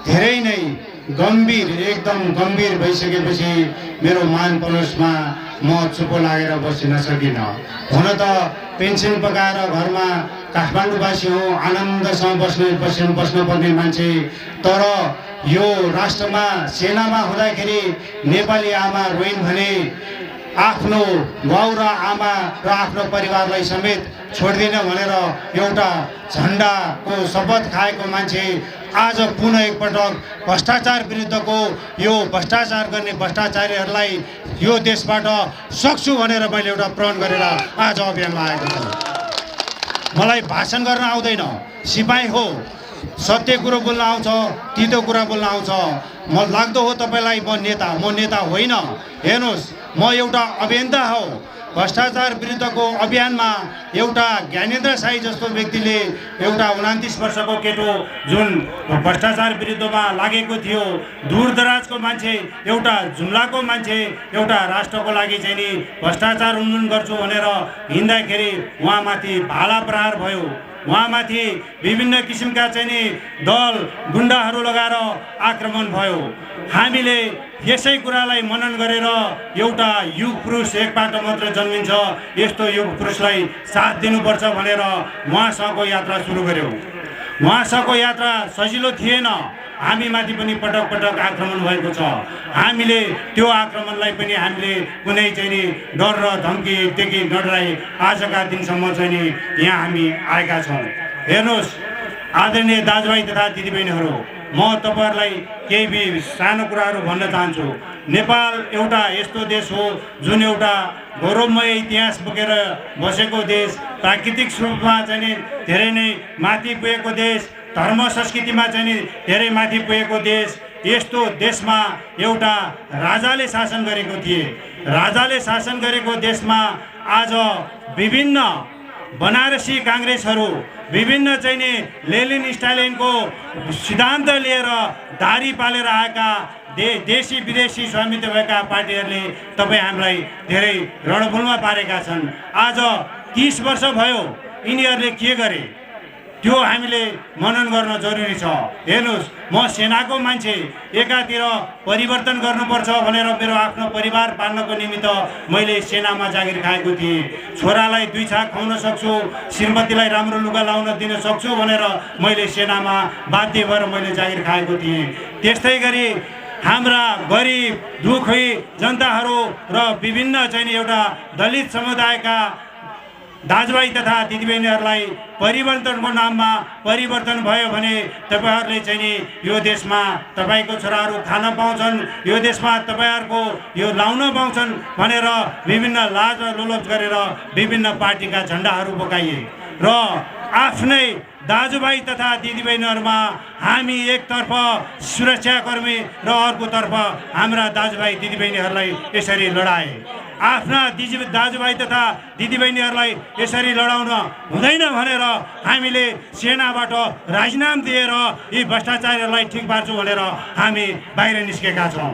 धेरै नै गम्भीर, एकदम गम्भीर भइसकेपछि मेरो मान परोसमा म चुप्पो लागेर बसिन सकिनँ। हुन त पेन्सन पकाएर घरमा काठमाडौँवासी हो, आनन्दसँग बस्नुपर्ने मान्छे। तर यो राष्ट्रमा सेनामा हुँदाखेरि नेपाली आमा रोइन् भने आफ्नो बाउ र आमा र आफ्नो परिवारलाई समेत छोड्दिन भनेर एउटा झन्डाको शपथ खाएको मान्छे आज पुनः एकपटक भ्रष्टाचार विरुद्धको यो भ्रष्टाचार गर्ने भ्रष्टाचारीहरूलाई यो देशबाट सक्छु भनेर मैले एउटा प्रण गरेर आज अभियानमा आएको छु। मलाई भाषण गर्न आउँदैन, सिपाही हो, सत्य कुरो बोल्न आउँछ, तितो कुरा बोल्न आउँछ। म लाग्दो हो तपाईँलाई म नेता होइन। हेर्नुहोस्, म एउटा अभियन्ता हो। भ्रष्टाचार विरुद्धको अभियानमा एउटा ज्ञानेन्द्र साई जस्तो व्यक्तिले एउटा 29 वर्षको केटो जुन भ्रष्टाचार विरुद्धमा लागेको थियो, दूरदराजको मान्छे, एउटा जुम्लाको मान्छे, एउटा राष्ट्रको लागि चाहिँ नि भ्रष्टाचार उन्मूलन गर्छु भनेर हिँड्दाखेरि उहाँमाथि भाला प्रहार भयो। उहाँमाथि विभिन्न किसिमका चाहिँ नि दल गुण्डाहरू लगाएर आक्रमण भयो। हामीले यसै कुरालाई मनन गरेर एउटा युग पुरुष एकबाट मात्र जन्मिन्छ, यस्तो युग पुरुषलाई साथ दिनुपर्छ भनेर उहाँसँगको यात्रा सुरु गर्यौँ। उहाँसँगको यात्रा सजिलो थिएन। हामीमाथि पनि पटक पटक आक्रमण भएको छ। हामीले त्यो आक्रमणलाई पनि हामीले कुनै चाहिँ नि डर र धम्कीदेखि नडराई आजका दिनसम्म चाहिँ नि यहाँ हामी आएका छौँ। हेर्नुहोस् आदरणीय दाजुभाइ तथा दिदीबहिनीहरू, म तपाईँहरूलाई केही सानो कुराहरू भन्न चाहन्छु। नेपाल एउटा यस्तो देश हो जुन एउटा गौरवमय इतिहास बोकेर बसेको देश, प्राकृतिक रूपमा चाहिँ नि धेरै नै माथि पुगेको देश, धर्म संस्कृतिमा चाहिँ नि धेरै माथि पुगेको देश। यस्तो देशमा एउटा राजाले शासन गरेको थिए। राजाले शासन गरेको देशमा आज विभिन्न बनारसी काङ्ग्रेसहरू, विभिन्न चाहिँ नि लेनिन स्टालिनको सिद्धान्त लिएर दारी पालेर आएका देशी विदेशी स्वामित्व भएका पार्टीहरूले तपाईँ हामीलाई धेरै रणभूलमा पारेका छन्। आज 30 वर्ष भयो यिनीहरूले के गरे त्यो हामीले मनन गर्न जरुरी छ। हेर्नुहोस्, म सेनाको मान्छे, एकातिर परिवर्तन गर्नुपर्छ भनेर मेरो आफ्नो परिवार पाल्नको निमित्त मैले सेनामा जागिर खाएको थिएँ। छोरालाई 2 छाक खुवाउन सक्छु, श्रीमतीलाई राम्रो लुगा लाउन दिन सक्छु भनेर मैले सेनामा बाध्य भएर मैले जागिर खाएको थिएँ। त्यस्तै गरी हाम्रा गरिब दुखी जनताहरू र विभिन्न चाहिँ एउटा दलित समुदायका दाजुभाइ तथा दिदीबहिनीहरूलाई परिवर्तनको नाममा परिवर्तन भयो भने तपाईँहरूले चाहिँ नि यो देशमा तपाईँको छोराहरू खान पाउँछन्, यो देशमा तपाईँहरूको यो लाउन पाउँछन् भनेर विभिन्न लाज लोलोप गरेर विभिन्न पार्टीका झन्डाहरू बोकाइए र आफ्नै दाजुभाइ तथा दिदीबहिनीहरूमा हामी एकतर्फ सुरक्षाकर्मी र अर्कोतर्फ हाम्रा दाजुभाइ दिदीबहिनीहरूलाई यसरी लडाए। आफ्ना दाजुभाइ तथा दिदीबहिनीहरूलाई यसरी लडाउन हुँदैन भनेर हामीले सेनाबाट राजीनामा दिएर यी भ्रष्टाचारीहरूलाई ठिक पार्छु भनेर हामी बाहिर निस्केका छौँ।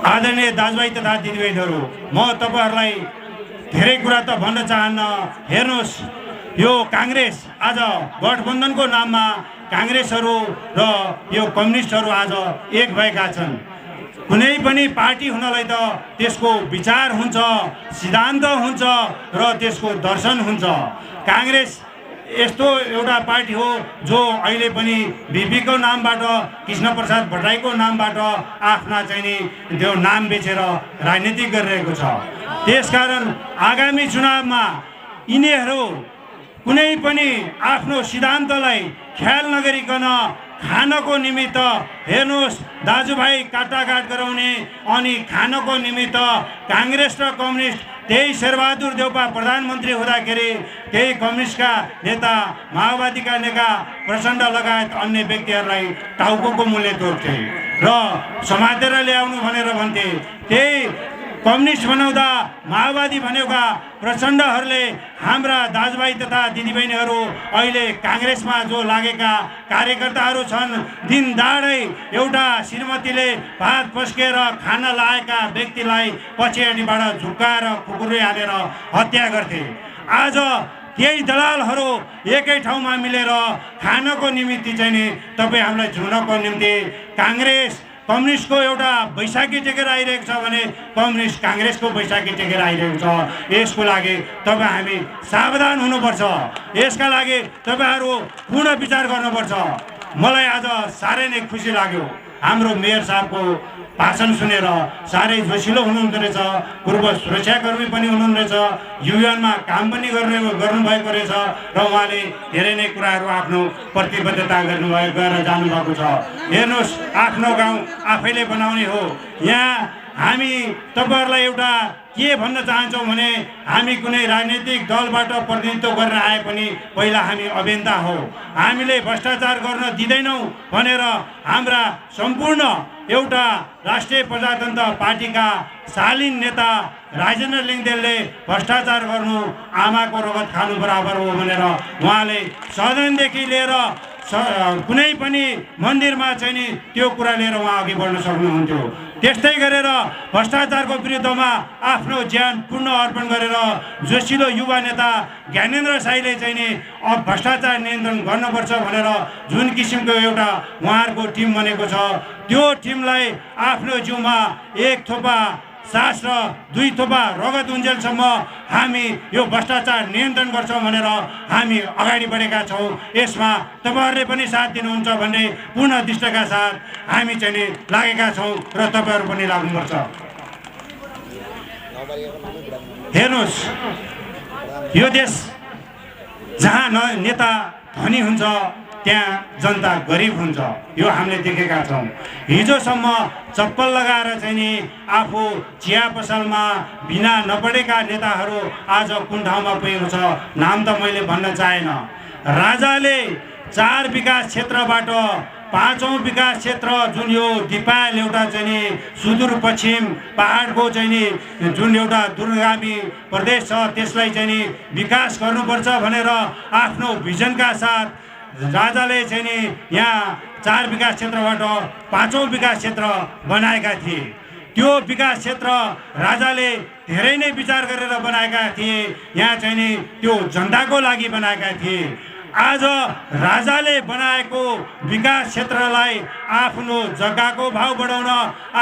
आदरणीय दाजुभाइ तथा दिदीबहिनीहरू, म तपाईँहरूलाई धेरै कुरा त भन्न चाहन्न। हेर्नुहोस्, यो काङ्ग्रेस आज गठबन्धनको नाममा काङ्ग्रेसहरू र यो कम्युनिस्टहरू आज एक भएका छन्। कुनै पनि पार्टी हुनलाई त त्यसको विचार हुन्छ, सिद्धान्त हुन्छ र त्यसको दर्शन हुन्छ। काङ्ग्रेस यस्तो एउटा पार्टी हो जो अहिले पनि बिपीको नामबाट, कृष्णप्रसाद भट्टराईको नामबाट आफ्ना चाहिँ नि त्यो नाम बेचेर राजनीति गरिरहेको छ। त्यसकारण आगामी चुनावमा यिनीहरू कुनै पनि आफ्नो सिद्धान्तलाई ख्याल नगरिकन खानको निमित्त, हेर्नुहोस् दाजुभाइ काटाकाट गराउने अनि खानको निमित्त काङ्ग्रेस र कम्युनिस्ट, त्यही शेरबहादुर देउपा प्रधानमन्त्री हुँदाखेरि त्यही कम्युनिस्टका नेता, माओवादीका नेता प्रचण्ड लगायत अन्य व्यक्तिहरूलाई टाउको मूल्य तोड्थे र समातेर ल्याउनु भनेर भन्थे। त्यही कम्युनिस्ट बनाउँदा माओवादी भनेका प्रचण्डहरूले हाम्रा दाजुभाइ तथा दिदीबहिनीहरू अहिले काङ्ग्रेसमा जो लागेका कार्यकर्ताहरू छन्, दिन दाडै एउटा श्रीमतीले भात पस्केर खान लाएका व्यक्तिलाई पछिबाट झुक्काएर कुकुरले हालेर हत्या गर्थे। आज केही दलालहरू एकै ठाउँमा मिलेर खानको निमित्त चाहिँ नि तपाईँ हामीलाई झुनको निम्ति काङ्ग्रेस कम्युनिस्टको एउटा बैशाखी टेकेर आइरहेको छ भने कम्युनिस्ट काङ्ग्रेसको बैशाखी टेकेर आइरहेको छ। यसको लागि तपाईँ हामी सावधान हुनुपर्छ। यसका लागि तपाईँहरू पुनः विचार गर्नुपर्छ। मलाई आज साह्रै नै खुसी लाग्यो हाम्रो मेयर साहबको भाषण सुनेर। साह्रै जोसिलो हुनुहुँदो रहेछ, पूर्व सुरक्षाकर्मी पनि हुनुहुँदो रहेछ, युएनमा काम पनि गर्नुभएको रहेछ र उहाँले धेरै नै कुराहरू आफ्नो प्रतिबद्धता गरेर जानुभएको छ। हेर्नुहोस्, आफ्नो गाउँ आफैले बनाउने हो। यहाँ हामी तपाईँहरूलाई एउटा के भन्न चाहन्छौँ भने हामी कुनै राजनीतिक दलबाट प्रतिनिधित्व गरेर आए पनि पहिला हामी अभियन्ता हो। हामीले भ्रष्टाचार गर्न दिँदैनौँ भनेर हाम्रा सम्पूर्ण एउटा राष्ट्रिय प्रजातन्त्र पार्टीका शालीन नेता राजेन्द्र लिङ्गदेनले भ्रष्टाचार गर्नु आमाको रगत खानु बराबर हो भनेर उहाँले सदनदेखि लिएर कुनै पनि मन्दिरमा चाहिँ नि त्यो कुरा लिएर उहाँ अघि बढ्न सक्नुहुन्थ्यो। त्यस्तै गरेर भ्रष्टाचारको विरुद्धमा आफ्नो ज्यान पूर्ण अर्पण गरेर जोसिलो युवा नेता ज्ञानेन्द्र साईले चाहिँ नि भ्रष्टाचार नियन्त्रण गर्नुपर्छ भनेर जुन किसिमको एउटा उहाँहरूको टिम बनेको छ, त्यो टिमलाई आफ्नो जिउमा एक थोपा सास र दुई थोपा रगत उन्जेलसम्म हामी यो भ्रष्टाचार नियन्त्रण गर्छौँ भनेर हामी अगाडि बढेका छौँ। यसमा तपाईँहरूले पनि साथ दिनुहुन्छ भन्ने पूर्ण दृष्टिका साथ हामी चाहिँ नि लागेका छौँ र तपाईँहरू पनि लाग्नुपर्छ। हेर्नुहोस्, यो देश जहाँ नेता धनी हुन्छ त्यहाँ जनता गरिब हुन्छ, यो हामीले देखेका छौँ। हिजोसम्म चप्पल लगाएर चाहिँ नि आफू चिया पसलमा बिना नपढेका नेताहरू आज कुन ठाउँमा पुगेको छ नाम त मैले भन्न चाहेन। राजाले 4 विकास क्षेत्रबाट 5औं विकास क्षेत्र जुन यो दिपायल एउटा चाहिँ नि सुदूरपश्चिम पहाडको चाहिँ नि जुन एउटा दूरगामी प्रदेश छ त्यसलाई चाहिँ नि विकास गर्नुपर्छ भनेर आफ्नो भिजनका साथ राजाले चाहिँ नि यहाँ 4 विकास क्षेत्रबाट 5औं विकास क्षेत्र बनाएका थिए। त्यो विकास क्षेत्र राजाले धेरै नै विचार गरेर बनाएका थिए। यहाँ चाहिँ नि त्यो जनताको लागि बनाएका थिए। आज राजाले बनाएको विकास क्षेत्रलाई आफ्नो जग्गाको भाव बढाउन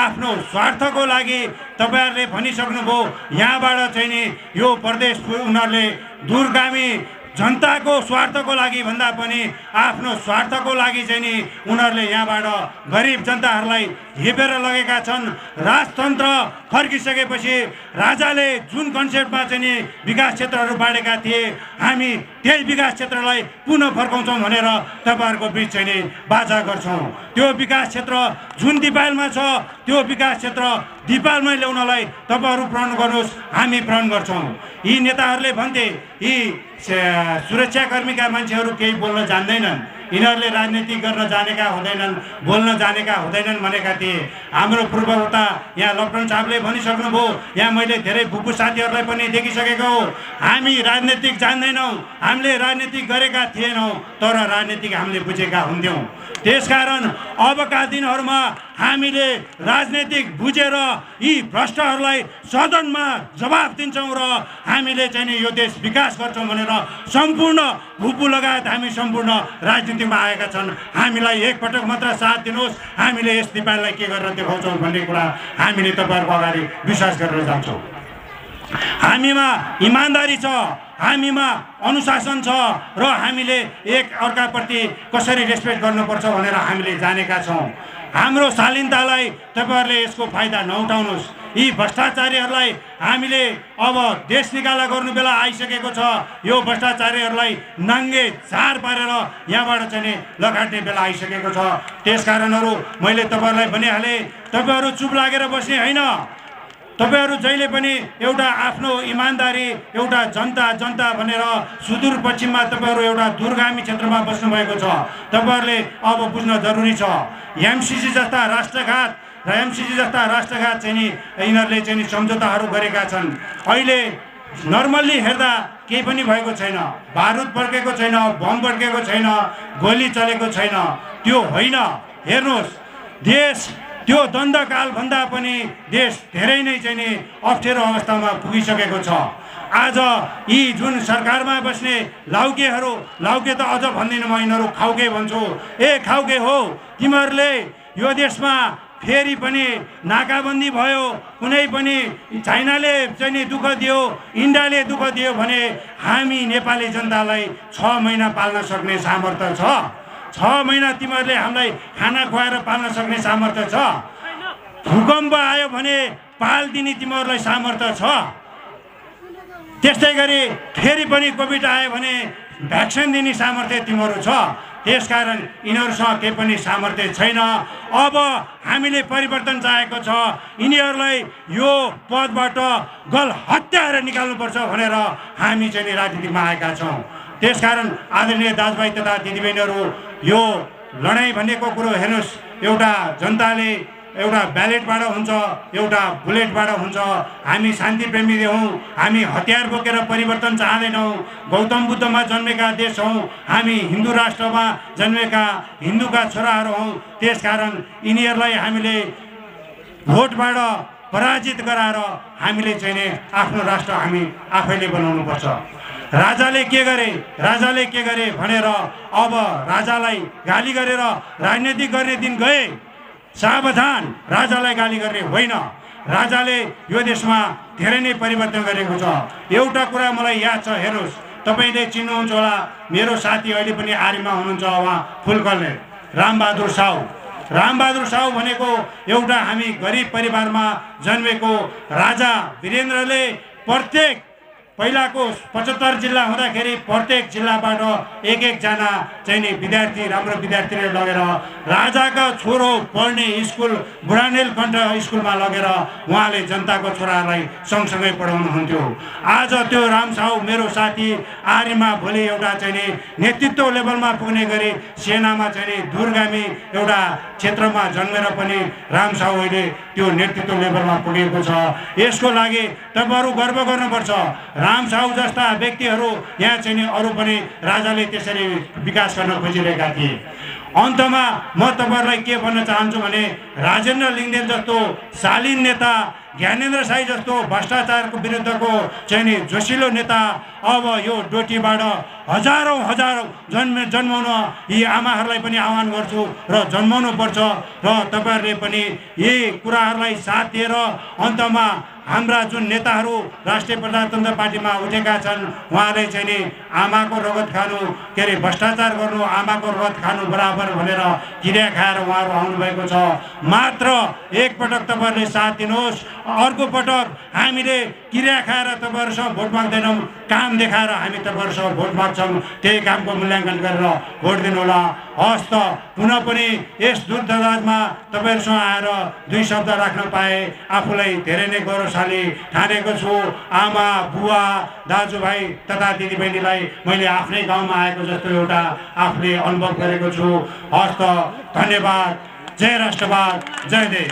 आफ्नो स्वार्थको लागि तपाईँहरूले भनिसक्नुभयो। यहाँबाट चाहिँ नि यो प्रदेश उनीहरूले दूरगामी जनताको स्वार्थको लागि भन्दा पनि आफ्नो स्वार्थको लागि चाहिँ नि उनीहरूले यहाँबाट गरिब जनताहरूलाई हेपेर लगेका छन्। राजतन्त्र फर्किसकेपछि राजाले जुन कन्सेप्टमा चाहिँ नि विकास क्षेत्रहरू बाँडेका थिए हामी त्यही विकास क्षेत्रलाई पुनः फर्काउँछौँ भनेर तपाईँहरूको बिच चाहिँ नि बाचा गर्छौँ। त्यो विकास क्षेत्र जुन दिपायलमा छ त्यो विकास क्षेत्र दिपायलमै ल्याउनलाई तपाईँहरू प्रण गर्नुहोस्, हामी प्रण गर्छौँ। यी नेताहरूले भन्थे यी सुरक्षाकर्मीका मान्छेहरू केही बोल्न जान्दैनन्, यिनीहरूले राजनीति गर्न जानेका हुँदैनन्, बोल्न जानेका हुँदैनन् भनेका थिए। हाम्रो पूर्ववक्ता यहाँ लप्टन साहबले भनिसक्नुभयो, यहाँ मैले धेरै बुबु साथीहरूलाई पनि देखिसकेको हो। हामी राजनीतिक जान्दैनौँ, हामीले राजनीति गरेका थिएनौँ, तर राजनीतिक हामीले बुझेका हुन्थ्यौँ। त्यसकारण अबका दिनहरूमा हामीले राजनीतिक बुझेर यी भ्रष्टहरूलाई सदनमा जवाब दिन्छौँ र हामीले चाहिँ नि यो देश विकास गर्छौँ भनेर सम्पूर्ण भुपु लगायत हामी सम्पूर्ण राजनीतिमा आएका छन्। हामीलाई एकपटक मात्र साथ दिनुहोस्, हामीले यस दिपायललाई के गरेर देखाउँछौँ भन्ने कुरा हामीले तपाईँहरूको अगाडि विश्वास गरेर जान्छौँ। हामीमा इमान्दारी छ, हामीमा अनुशासन छ र हामीले एक अर्काप्रति कसरी रेस्पेक्ट गर्नुपर्छ भनेर हामीले जानेका छौँ। हाम्रो शालीनतालाई तपाईँहरूले यसको फाइदा नउठाउनुहोस्। यी भ्रष्टाचारीहरूलाई हामीले अब देश निकाला गर्नु बेला आइसकेको छ। यो भ्रष्टाचारीहरूलाई नाङ्गे झार पारेर यहाँबाट चाहिँ नि लगाट्ने बेला आइसकेको छ। त्यसकारणहरू मैले तपाईँहरूलाई भनिहालेँ, तपाईँहरू चुप लागेर बस्ने होइन। तपाईँहरू जहिले पनि एउटा आफ्नो इमान्दारी एउटा जनता भनेर सुदूरपश्चिममा तपाईँहरू एउटा दूरगामी क्षेत्रमा बस्नुभएको छ। तपाईँहरूले अब बुझ्न जरुरी छ। एमसिसी जस्ता राष्ट्रघात चाहिँ नि यिनीहरूले चाहिँ नि सम्झौताहरू गरेका छन्। अहिले नर्मल्ली हेर्दा केही पनि भएको छैन, बारुद पड्केको छैन, बम पड्केको छैन, गोली चलेको छैन, त्यो होइन। हेर्नुहोस्, देश त्यो द्वन्द्वकाल भन्दा पनि देश धेरै नै चाहिँ नि अप्ठ्यारो अवस्थामा पुगिसकेको छ। आज यी जुन सरकारमा बस्ने लाउके त अझ भन्दिनँ म, यिनीहरू खाउके भन्छु। ए खाउके हो, तिमीहरूले यो देशमा फेरि पनि नाकाबन्दी भयो, कुनै पनि चाइनाले चाहिँ नि दुःख दियो, इन्डियाले दुःख दियो भने हामी नेपाली जनतालाई 6 महिना पाल्न सक्ने सामर्थ्य छ। 6 महिना तिमीहरूले हामीलाई खाना खुवाएर पाल्न सक्ने सामर्थ्य छ। भूकम्प आयो भने पालिदिने तिमीहरूलाई सामर्थ्य छ। त्यस्तै गरी फेरि पनि कोभिड आयो भने भ्याक्सिन दिने सामर्थ्य तिमीहरू छ। त्यसकारण यिनीहरूसँग केही पनि सामर्थ्य छैन। अब हामीले परिवर्तन चाहेको छ। यिनीहरूलाई यो पदबाट गल हत्याएर निकाल्नुपर्छ भनेर हामी चाहिँ राजनीतिमा आएका छौँ। त्यसकारण आदरणीय दाजुभाइ तथा दिदीबहिनीहरू, यो लडाइँ भनेको कुरो हेर्नुहोस्, एउटा जनताले एउटा ब्यालेटबाट हुन्छ, एउटा बुलेटबाट हुन्छ। हामी शान्तिप्रेमी हौँ, हामी हतियार बोकेर परिवर्तन चाहँदैनौँ। गौतम बुद्धमा जन्मेका देश हौँ, हामी हिन्दू राष्ट्रमा जन्मेका हिन्दूका छोराहरू हौँ। त्यसकारण यिनीहरूलाई हामीले भोटबाट पराजित गराएर हामीले चाहिँ आफ्नो राष्ट्र हामी आफैले बनाउनुपर्छ। राजाले के गरे भनेर अब राजालाई गाली गरेर राजनीति गर्ने दिन गए। सावधान, राजालाई गाली गर्ने होइन। राजाले यो देशमा धेरै नै परिवर्तन गरेको छ। एउटा कुरा मलाई याद छ, हेर्नुहोस्, तपाईँले चिन्नुहुन्छ होला, मेरो साथी अहिले पनि आर्मीमा हुनुहुन्छ, उहाँ फुलकल्ले रामबहादुर साहु भनेको एउटा हामी गरिब परिवारमा जन्मेको राजा। वीरेन्द्रले प्रत्येक पहिलाको 75 जिल्ला हुँदाखेरि प्रत्येक जिल्लाबाट एक जना चाहिँ नि विद्यार्थी, राम्रो विद्यार्थीले लगेर राजाका छोरो पढ्ने स्कुल बुढानेल कण्ठ स्कुलमा लगेर उहाँले जनताको छोराहरूलाई सँगसँगै पढाउनुहुन्थ्यो। आज त्यो राम साहु मेरो साथी आर्मीमा भोलि एउटा चाहिँ नि नेतृत्व लेभलमा पुग्ने गरी सेनामा चाहिँ नि दूरगामी एउटा क्षेत्रमा जन्मेर पनि राम साहु अहिले त्यो नेतृत्व लेभलमा पुगेको छ। यसको लागि तपाईँहरू गर्व गर्नुपर्छ। राम साहु जस्ता व्यक्तिहरू यहाँ चाहिँ नि अरू पनि राजाले त्यसरी विकास गर्न खोजिरहेका थिए। अन्तमा म तपाईँहरूलाई के भन्न चाहन्छु भने राजेन्द्र लिङ्गदेन जस्तो शालीन नेता, ज्ञानेन्द्र साई जस्तो भ्रष्टाचारको विरुद्धको चाहिँ नि जोसिलो नेता अब यो डोटीबाट हजारौँ जन्माउन यी आमाहरूलाई पनि आह्वान गर्छु र जन्माउनु पर्छ। र तपाईँहरूले पनि यी कुराहरूलाई साथ दिएर अन्तमा हाम्रा जुन नेताहरू राष्ट्रिय प्रजातन्त्र पार्टीमा उठेका छन्, उहाँले चाहिँ नि आमाको रगत खानु, के अरे भ्रष्टाचार गर्नु, आमाको रगत खानु बराबर भनेर किरिया खाएर उहाँहरू आउनुभएको छ। मात्र एकपटक तपाईँहरूले साथ दिनुहोस्, अर्को पटक हामीले किरिया खाएर तपाईँहरूसँग भोट माग्दैनौँ, काम देखाएर हामी तपाईँहरूसँग भोट माग्छौँ। त्यही कामको मूल्याङ्कन गरेर भोट दिनुहोला। हस् त, पुनः पनि यस दूरदराजमा तपाईँहरूसँग आएर 2 शब्द राख्न पाए आफूलाई धेरै नै गौरवशाली ठानेको छु। आमा, बुवा, दाजुभाइ तथा दिदीबहिनीलाई मैले आफ्नै गाउँमा आएको जस्तो एउटा आफूले अनुभव गरेको छु। हस् त, धन्यवाद। जय राष्ट्रवाद, जय देश।